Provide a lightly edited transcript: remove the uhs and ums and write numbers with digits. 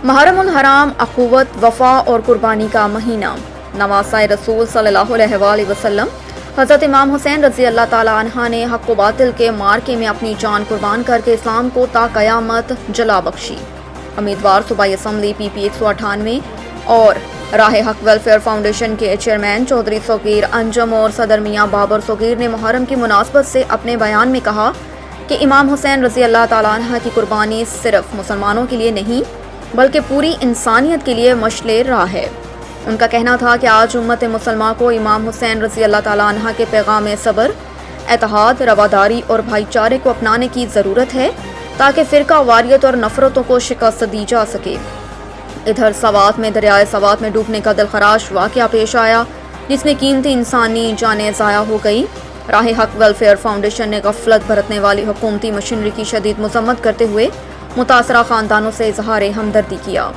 محرم الحرام اخوت، وفا اور قربانی کا مہینہ۔ نواسۂ رسول صلی اللہ علیہ وآلہ وسلم حضرت امام حسین رضی اللہ تعالیٰ عنہ نے حق و باطل کے معرکے میں اپنی جان قربان کر کے اسلام کو تا قیامت جلا بخشی۔ امیدوار صوبائی اسمبلی پی پی 198 اور راہ حق ویلفیئر فاؤنڈیشن کے چیئرمین چودھری صغیر انجم اور صدر میاں بابر صغیر نے محرم کی مناسبت سے اپنے بیان میں کہا کہ امام حسین رضی اللہ تعالیٰ عنہ کی قربانی صرف مسلمانوں کے لیے نہیں بلکہ پوری انسانیت کے لیے مشعل راہ ہے۔ ان کا کہنا تھا کہ آج امت مسلمہ کو امام حسین رضی اللہ تعالیٰ عنہ کے پیغام صبر، اتحاد، رواداری اور بھائی چارے کو اپنانے کی ضرورت ہے تاکہ فرقہ واریت اور نفرتوں کو شکست دی جا سکے۔ ادھر سوات میں دریائے سوات میں ڈوبنے کا دلخراش واقعہ پیش آیا جس میں قیمتی انسانی جانیں ضائع ہو گئی۔ راہ حق ویلفیئر فاؤنڈیشن نے غفلت برتنے والی حکومتی مشینری کی شدید مذمت کرتے ہوئے متاثرہ خاندانوں سے اظہار ہمدردی کیا۔